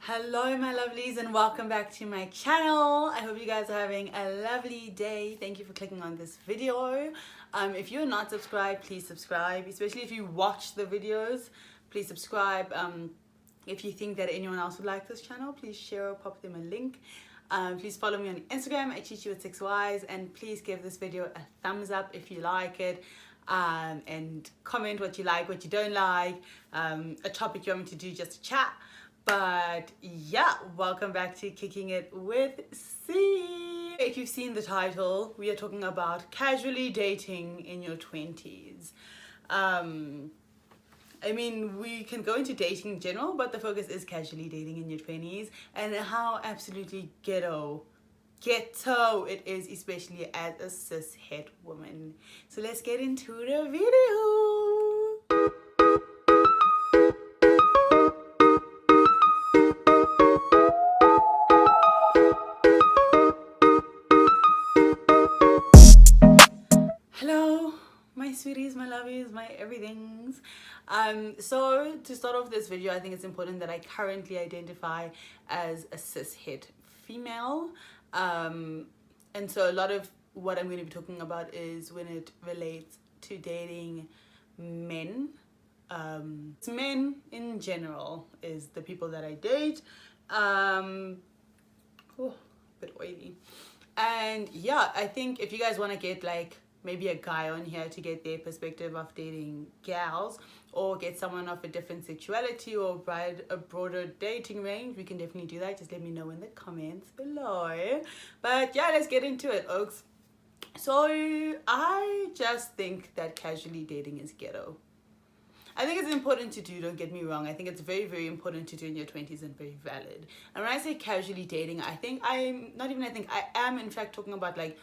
Hello my lovelies and welcome back to my channel. I hope you guys are having a lovely day. Thank you for clicking on this video. If you're not subscribed, please subscribe, especially if you watch the videos. Please subscribe. If you think that anyone else would like this channel, please share or pop them a link. Please follow me on Instagram at chichi with 6ys, and please give this video a thumbs up if you like it. And comment what you like, what you don't like, a topic you want me to do, just to chat. But yeah, welcome back to Kicking It with C. If you've seen the title, we are talking about casually dating in your 20s. I mean, we can go into dating in general, but the focus is casually dating in your 20s and how absolutely ghetto it is, especially as a cis-het woman. So let's get into the video. Hello, my sweeties, my lovies, my everythings. So to start off this video, I think it's important that I currently identify as a cis-het female. And so a lot of what I'm going to be talking about is when it relates to dating men. It's men in general is the people that I date. Oh, a bit oily. And yeah, I think if you guys want to get like maybe a guy on here to get their perspective of dating gals, or get someone of a different sexuality or a broader dating range, we can definitely do that. Just let me know in the comments below. But yeah, let's get into it, folks. So I just think that casually dating is ghetto. I think it's important to do, don't get me wrong. I think it's very, very important to do in your 20s and very valid. And when I say casually dating, I am in fact talking about like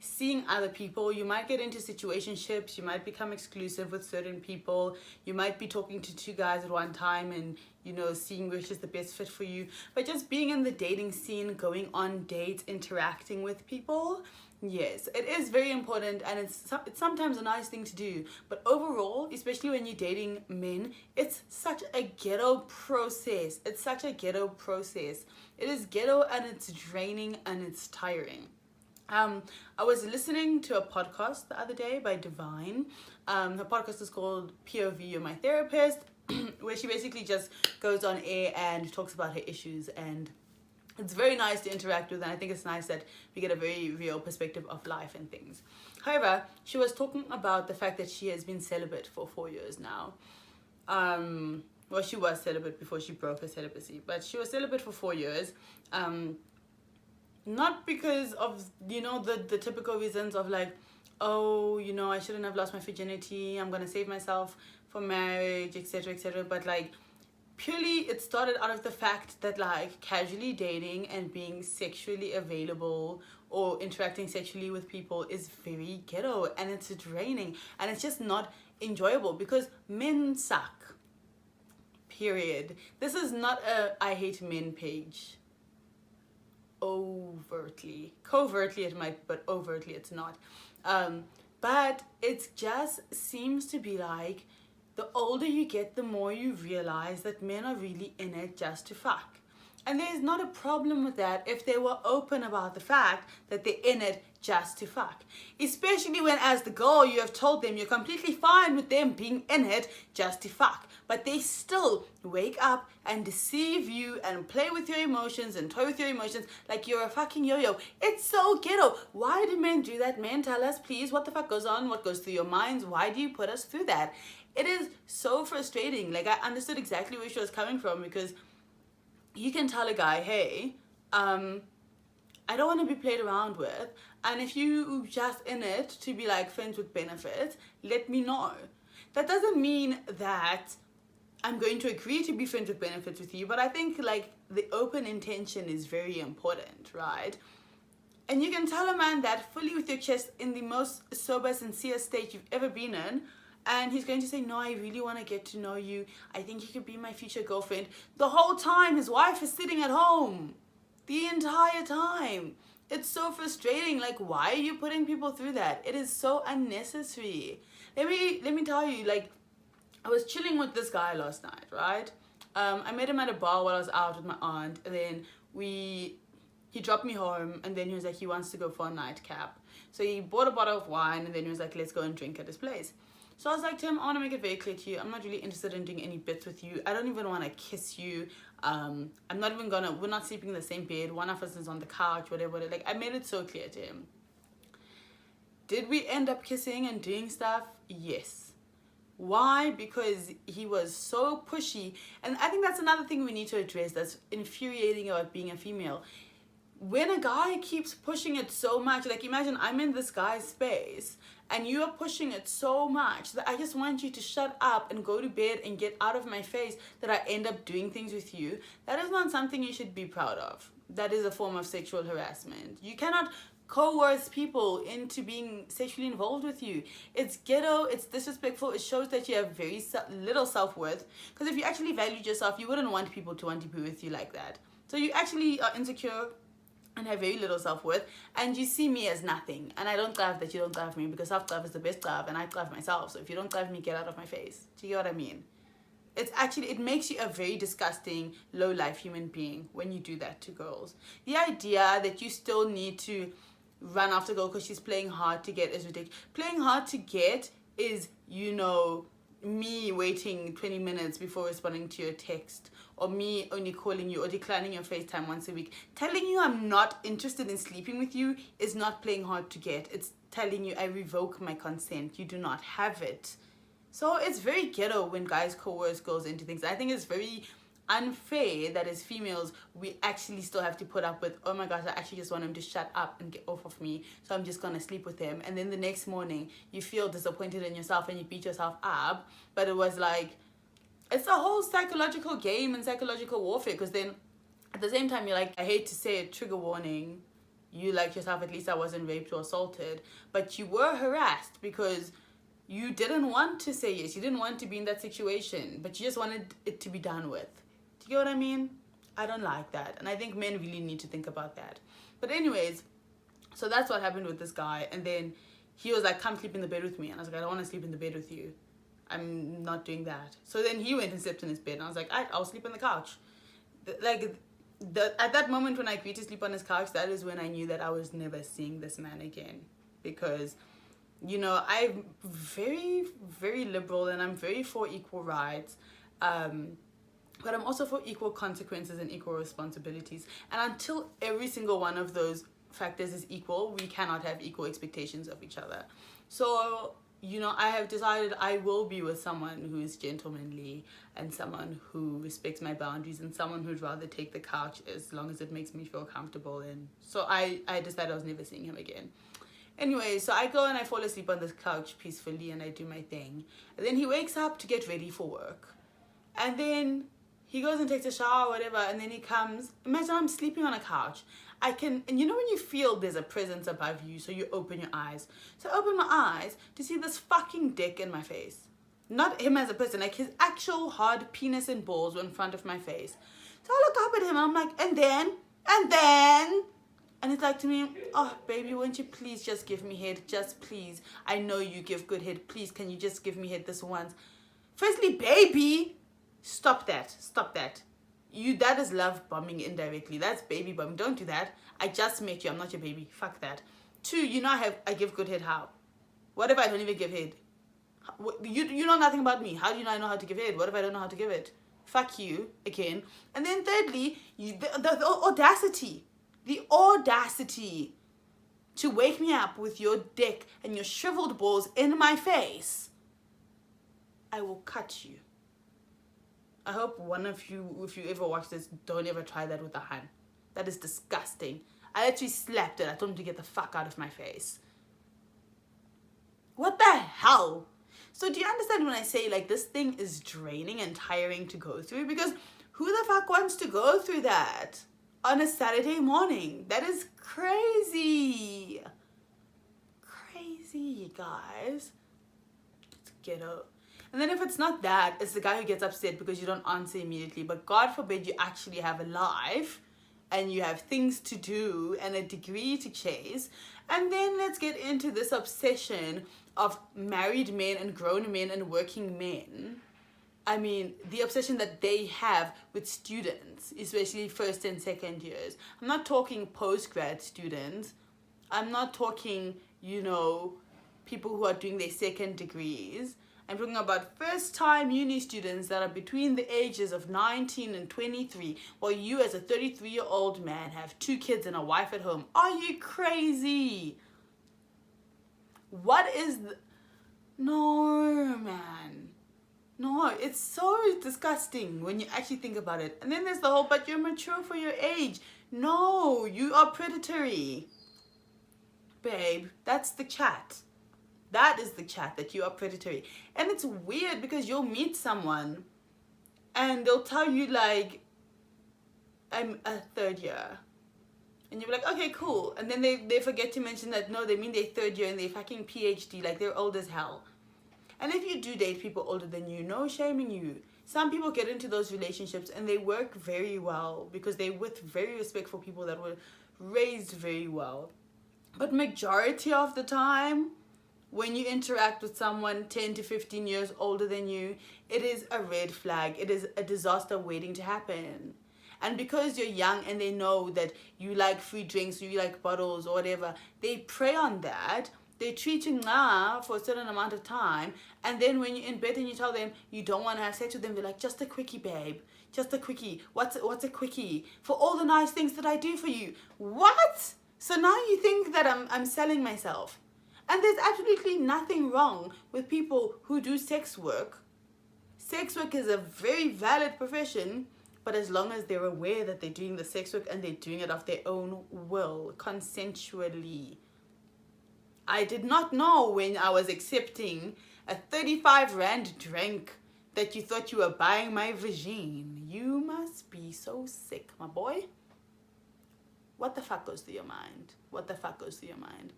seeing other people. You might get into situationships, you might become exclusive with certain people, you might be talking to two guys at one time and, you know, seeing which is the best fit for you. But just being in the dating scene, going on dates, interacting with people, yes, it is very important, and it's sometimes a nice thing to do. But overall, especially when you're dating men, it's such a ghetto process. It is ghetto, and it's draining, and it's tiring. I was listening to a podcast the other day by Divine. Her podcast is called POV, You're My Therapist, where she basically just goes on air and talks about her issues, and it's very nice to interact with, and I think it's nice that we get a very real perspective of life and things. However, she was talking about the fact that she has been celibate for 4 years now. Well, she was celibate before she broke her celibacy, but she was celibate for 4 years. Not because of, you know, the typical reasons of like, oh, you know, I shouldn't have lost my virginity, I'm gonna save myself for marriage, etc., but like purely it started out of the fact that like casually dating and being sexually available or interacting sexually with people is very ghetto, and it's draining, and it's just not enjoyable because men suck, period. This is not a I hate men page. Covertly it might, but overtly it's not. But it just seems to be like the older you get, the more you realize that men are really in it just to fuck. And there's not a problem with that if they were open about the fact that they're in it just to fuck. Especially when, as the girl, you have told them you're completely fine with them being in it just to fuck. But they still wake up and deceive you and play with your emotions and toy with your emotions like you're a fucking yo-yo. It's so ghetto. Why do men do that? Men, tell us, please, what the fuck goes on? What goes through your minds? Why do you put us through that? It is so frustrating. Like, I understood exactly where she was coming from, because you can tell a guy, hey, I don't want to be played around with, and if you just in it to be like friends with benefits, let me know. That doesn't mean that I'm going to agree to be friends with benefits with you, but I think like the open intention is very important, right? And you can tell a man that fully with your chest in the most sober, sincere state you've ever been in, and he's going to say, no, I really want to get to know you. I think you could be my future girlfriend. The whole time his wife is sitting at home. The entire time. It's so frustrating. Like, why are you putting people through that? It is so unnecessary. Let me tell you, like, I was chilling with this guy last night, right? I met him at a bar while I was out with my aunt, and then he dropped me home, and then he was like, he wants to go for a nightcap. So he bought a bottle of wine, and then he was like, let's go and drink at his place. So I was like to him, I want to make it very clear to you, I'm not really interested in doing any bits with you. I don't even want to kiss you. I'm not even we're not sleeping in the same bed. One of us is on the couch, whatever. Like, I made it so clear to him. Did we end up kissing and doing stuff? Yes. Why? Because he was so pushy. And I think that's another thing we need to address that's infuriating about being a female. When a guy keeps pushing it so much, like imagine I'm in this guy's space and you are pushing it so much that I just want you to shut up and go to bed and get out of my face, that I end up doing things with you. That is not something you should be proud of. That is a form of sexual harassment. You cannot coerce people into being sexually involved with you. It's ghetto, it's disrespectful, it shows that you have very little self-worth, because if you actually valued yourself, you wouldn't want people to want to be with you like that. So you actually are insecure and have very little self-worth, and you see me as nothing. And I don't drive that you don't drive me, because self-drive is the best drive, and I drive myself. So if you don't drive me, get out of my face. Do you get what I mean? It makes you a very disgusting, low-life human being when you do that to girls. The idea that you still need to run after a girl because she's playing hard to get is ridiculous. Playing hard to get is, you know, me waiting 20 minutes before responding to your text, or me only calling you or declining your FaceTime once a week. Telling you I'm not interested in sleeping with you is not playing hard to get. It's telling you I revoke my consent. You do not have it. So it's very ghetto when guys coerce girls into things. I think it's very unfair that as females we actually still have to put up with, oh my gosh, I actually just want him to shut up and get off of me, so I'm just gonna sleep with him. And then the next morning you feel disappointed in yourself and you beat yourself up. But it was like, it's a whole psychological game and psychological warfare, because then at the same time you're like, I hate to say it, trigger warning, you like yourself, at least I wasn't raped or assaulted, but you were harassed because you didn't want to say yes, you didn't want to be in that situation, but you just wanted it to be done with. Do you get what I mean? I don't like that, and I think men really need to think about that. But anyways, so that's what happened with this guy. And then he was like, come sleep in the bed with me, and I was like, I don't want to sleep in the bed with you, I'm not doing that. So then he went and slept in his bed, and I was like, I'll sleep on the couch. At that moment when I agreed to sleep on his couch, that is when I knew that I was never seeing this man again. Because, you know, I'm very, very liberal, and I'm very for equal rights. But I'm also for equal consequences and equal responsibilities. And until every single one of those factors is equal, we cannot have equal expectations of each other. So, you know, I have decided I will be with someone who is gentlemanly, and someone who respects my boundaries, and someone who'd rather take the couch as long as it makes me feel comfortable. And so I decided I was never seeing him again. Anyway, so I go and I fall asleep on this couch peacefully, and I do my thing. And then he wakes up to get ready for work. And then he goes and takes a shower or whatever, and then he comes. Imagine I'm sleeping on a couch. And you know when you feel there's a presence above you, so you open your eyes. So I open my eyes to see this fucking dick in my face. Not him as a person, like his actual hard penis and balls were in front of my face. So I look up at him and I'm like, and then. And it's like to me, oh, baby, won't you please just give me head? Just please. I know you give good head. Please, can you just give me head this once? Firstly, baby, stop that. That is love bombing indirectly. That's baby bombing. Don't do that. I just met you. I'm not your baby. Fuck that. 2, you know I give good head. How? What if I don't even give head? You know nothing about me. How do you not know how to give head? What if I don't know how to give it? Fuck you again. And then thirdly, the audacity. The audacity to wake me up with your dick and your shriveled balls in my face. I will cut you. I hope one of you, if you ever watch this, don't ever try that with a hun. That is disgusting. I actually slapped it. I told him to get the fuck out of my face. What the hell? So do you understand when I say like this thing is draining and tiring to go through? Because who the fuck wants to go through that on a Saturday morning? That is crazy. Crazy, guys. It's ghetto. And then if it's not that, it's the guy who gets upset because you don't answer immediately. But God forbid you actually have a life and you have things to do and a degree to chase. And then let's get into this obsession of married men and grown men and working men I mean, the obsession that they have with students, especially first and second years. I'm not talking post-grad students. I'm not talking, people who are doing their second degrees. I'm talking about first-time uni students that are between the ages of 19 and 23, while you as a 33-year-old man have 2 kids and a wife at home. Are you crazy? What is No, man. No, it's so disgusting when you actually think about it. And then there's the whole, but you're mature for your age. No, you are predatory. Babe, that's the chat. That is the chat, that you are predatory. And it's weird because you'll meet someone and they'll tell you like, I'm a 3rd year. And you're like, okay, cool. And then they forget to mention that, no, they mean they're 3rd year and they're fucking PhD, like they're old as hell. And if you do date people older than you, no shame in you. Some people get into those relationships and they work very well because they're with very respectful people that were raised very well. But majority of the time, when you interact with someone 10 to 15 years older than you, it is a red flag. It is a disaster waiting to happen. And because you're young and they know that you like free drinks or you like bottles or whatever, they prey on that. They treat you for a certain amount of time, and then when you're in bed and you tell them you don't want to have sex with them, they're like, just a quickie, babe. Just a quickie. What's a quickie? For all the nice things that I do for you. What? So now you think that I'm selling myself. And there's absolutely nothing wrong with people who do sex work. Sex work is a very valid profession, but as long as they're aware that they're doing the sex work and they're doing it of their own will, consensually. I did not know when I was accepting a 35 Rand drink that you thought you were buying my vagine. You must be so sick, my boy. What the fuck goes through your mind? What the fuck goes through your mind?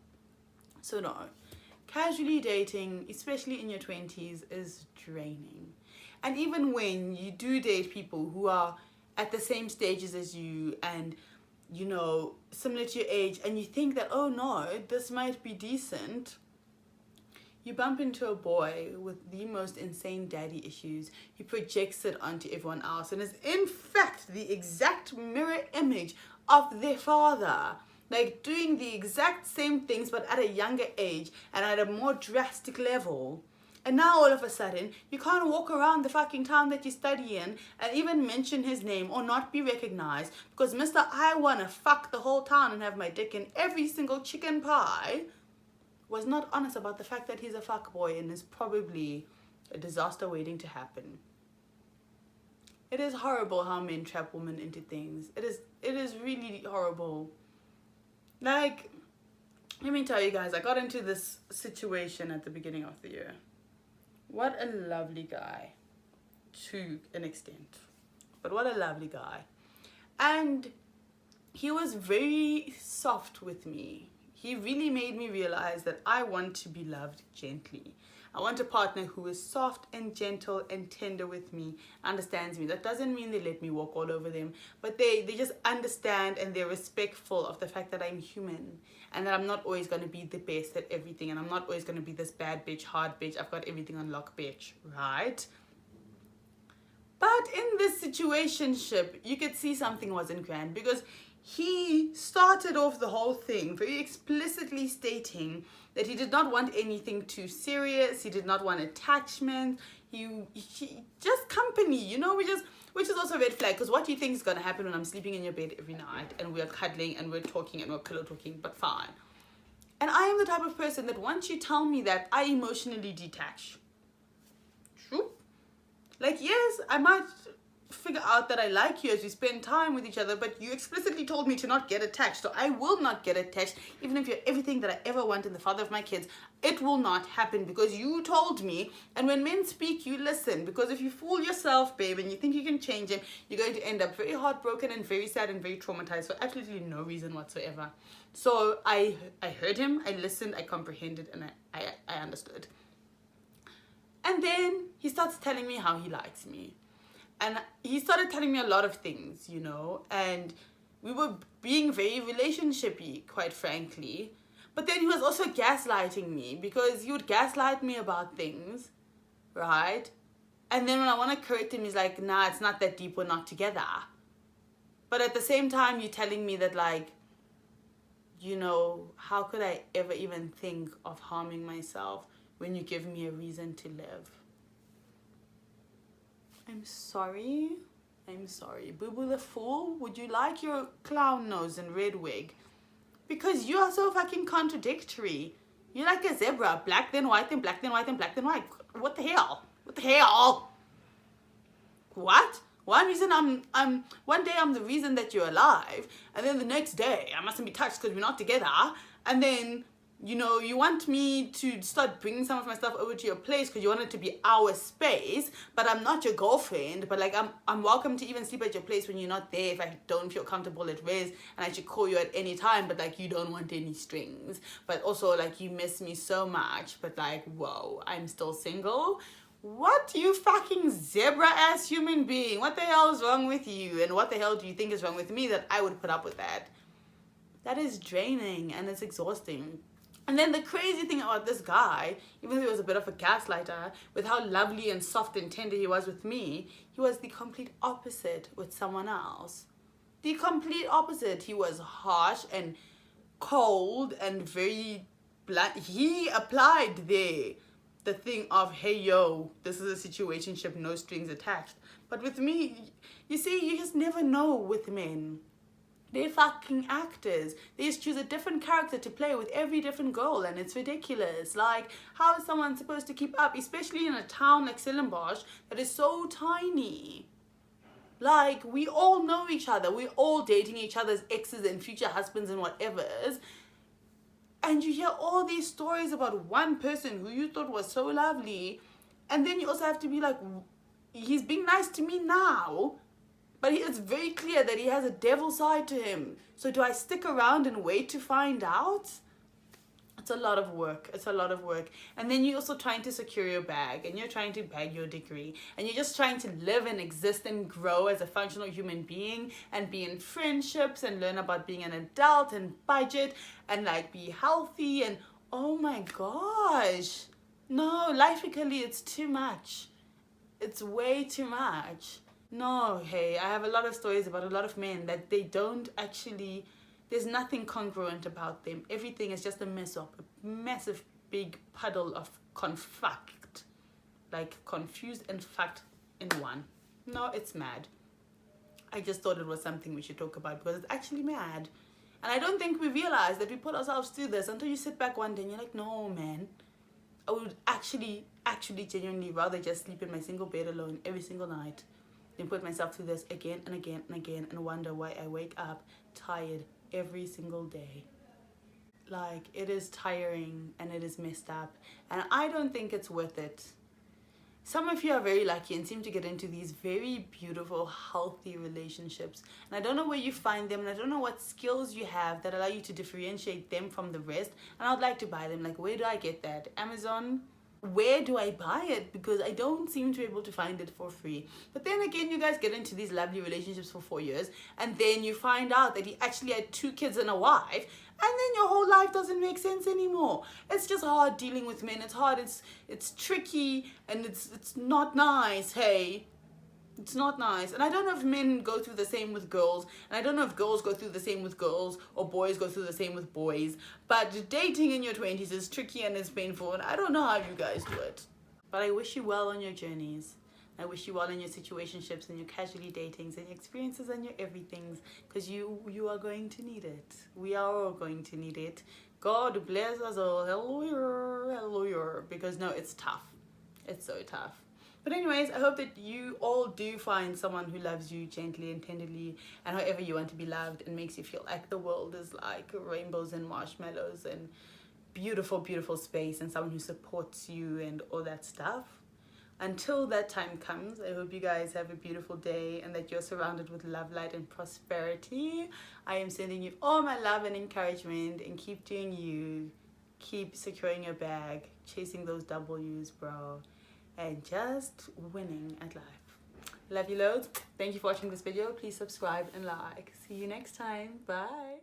So no, casually dating, especially in your 20s, is draining. And even when you do date people who are at the same stages as you and similar to your age, and you think that, oh no, this might be decent, you bump into a boy with the most insane daddy issues. He projects it onto everyone else and is in fact the exact mirror image of their father, like doing the exact same things but at a younger age and at a more drastic level. And now all of a sudden, you can't walk around the fucking town that you study in and even mention his name or not be recognized because Mr. I wanna fuck the whole town and have my dick in every single chicken pie was not honest about the fact that he's a fuckboy and is probably a disaster waiting to happen. It is horrible how men trap women into things. It is really horrible. Like, let me tell you guys, I got into this situation at the beginning of the year. What a lovely guy, to an extent, but what a lovely guy. And he was very soft with me. He really made me realize that I want to be loved gently. I want a partner who is soft and gentle and tender with me, understands me. That doesn't mean they let me walk all over them, but they just understand and they're respectful of the fact that I'm human and that I'm not always going to be the best at everything and I'm not always going to be this bad bitch, hard bitch, I've got everything on lock bitch, right? But in this situationship, you could see something wasn't grand because he started off the whole thing very explicitly stating that he did not want anything too serious. He did not want attachment. He just company, which is also a red flag because what do you think is going to happen when I'm sleeping in your bed every night and we're cuddling and we're talking and we're pillow talking, but fine. And I am the type of person that once you tell me that, I emotionally detach. True. Like, yes, I might figure out that I like you as we spend time with each other, but you explicitly told me to not get attached, so I will not get attached. Even if you're everything that I ever want and the father of my kids, it will not happen because you told me. And when men speak, you listen, because if you fool yourself, babe, and you think you can change him, you're going to end up very heartbroken and very sad and very traumatized for absolutely no reason whatsoever. So I heard him, I listened, I comprehended, and I understood. And then he starts telling me how he likes me. And he started telling me a lot of things, and we were being very relationshipy, quite frankly. But then he was also gaslighting me because he would gaslight me about things, right? And then when I want to correct him, he's like, nah, it's not that deep, we're not together. But at the same time, you're telling me that, like, you know, how could I ever even think of harming myself when you give me a reason to live? I'm sorry. I'm sorry. Boo Boo the Fool, would you like your clown nose and red wig? Because you are so fucking contradictory. You're like a zebra. Black then white, then black then white, then black then white. What the hell? What the hell? What? One day I'm the reason that you're alive, and then the next day I mustn't be touched because we're not together, and then, you know, you want me to start bringing some of my stuff over to your place because you want it to be our space, but I'm not your girlfriend, but like I'm welcome to even sleep at your place when you're not there if I don't feel comfortable at rest, and I should call you at any time, but like you don't want any strings, but also like you miss me so much, but like, whoa, I'm still single. What, you fucking zebra-ass human being? What the hell is wrong with you? And what the hell do you think is wrong with me that I would put up with that? That is draining and it's exhausting. And then the crazy thing about this guy, even though he was a bit of a gaslighter, with how lovely and soft and tender he was with me, he was the complete opposite with someone else. The complete opposite. He was harsh and cold and very blunt. He applied the thing of, hey, yo, this is a situationship, no strings attached. But with me, you see, you just never know with men. They're fucking actors. They just choose a different character to play with every different girl, and it's ridiculous. Like, how is someone supposed to keep up, especially in a town like Stellenbosch that is so tiny? Like, we all know each other. We're all dating each other's exes and future husbands and whatevers. And you hear all these stories about one person who you thought was so lovely. And then you also have to be like, he's being nice to me now, but it's very clear that he has a devil side to him. So do I stick around and wait to find out? It's a lot of work. It's a lot of work. And then you're also trying to secure your bag, and you're trying to bag your degree, and you're just trying to live and exist and grow as a functional human being and be in friendships and learn about being an adult and budget and like be healthy. And oh my gosh, no, lifically it's too much. It's way too much. No, hey, I have a lot of stories about a lot of men that they don't actually, there's nothing congruent about them. Everything is just a mess up, a massive big puddle of confuct. Like confused and fucked in one. No, it's mad. I just thought it was something we should talk about because it's actually mad. And I don't think we realize that we put ourselves through this until you sit back one day and you're like, no, man. I would actually genuinely rather just sleep in my single bed alone every single night than put myself through this again and again and again and wonder why I wake up tired every single day. Like, it is tiring and it is messed up, and I don't think it's worth it. Some of you are very lucky and seem to get into these very beautiful, healthy relationships, and I don't know where you find them, and I don't know what skills you have that allow you to differentiate them from the rest, and I'd like to buy them. Like, where do I get that? Amazon? Where do I buy it? Because I don't seem to be able to find it for free. But then again, you guys get into these lovely relationships for 4 years, and then you find out that he actually had 2 kids and a wife, and then your whole life doesn't make sense anymore. It's just hard dealing with men. It's hard, it's tricky, and it's not nice, hey. It's not nice. And I don't know if men go through the same with girls, and I don't know if girls go through the same with girls, or boys go through the same with boys, but dating in your 20s is tricky and it's painful, and I don't know how you guys do it. But I wish you well on your journeys. I wish you well in your situationships and your casually datings and your experiences and your everythings, because you are going to need it. We are all going to need it. God bless us all. Hallelujah, hallelujah. Because no, it's tough. It's so tough. But anyways, I hope that you all do find someone who loves you gently and tenderly and however you want to be loved, and makes you feel like the world is like rainbows and marshmallows and beautiful, beautiful space, and someone who supports you and all that stuff. Until that time comes, I hope you guys have a beautiful day and that you're surrounded with love, light, and prosperity. I am sending you all my love and encouragement, and keep doing you. Keep securing your bag, chasing those W's, bro, and just winning at life. Love you loads. Thank you for watching this video. Please subscribe and like. See you next time. Bye.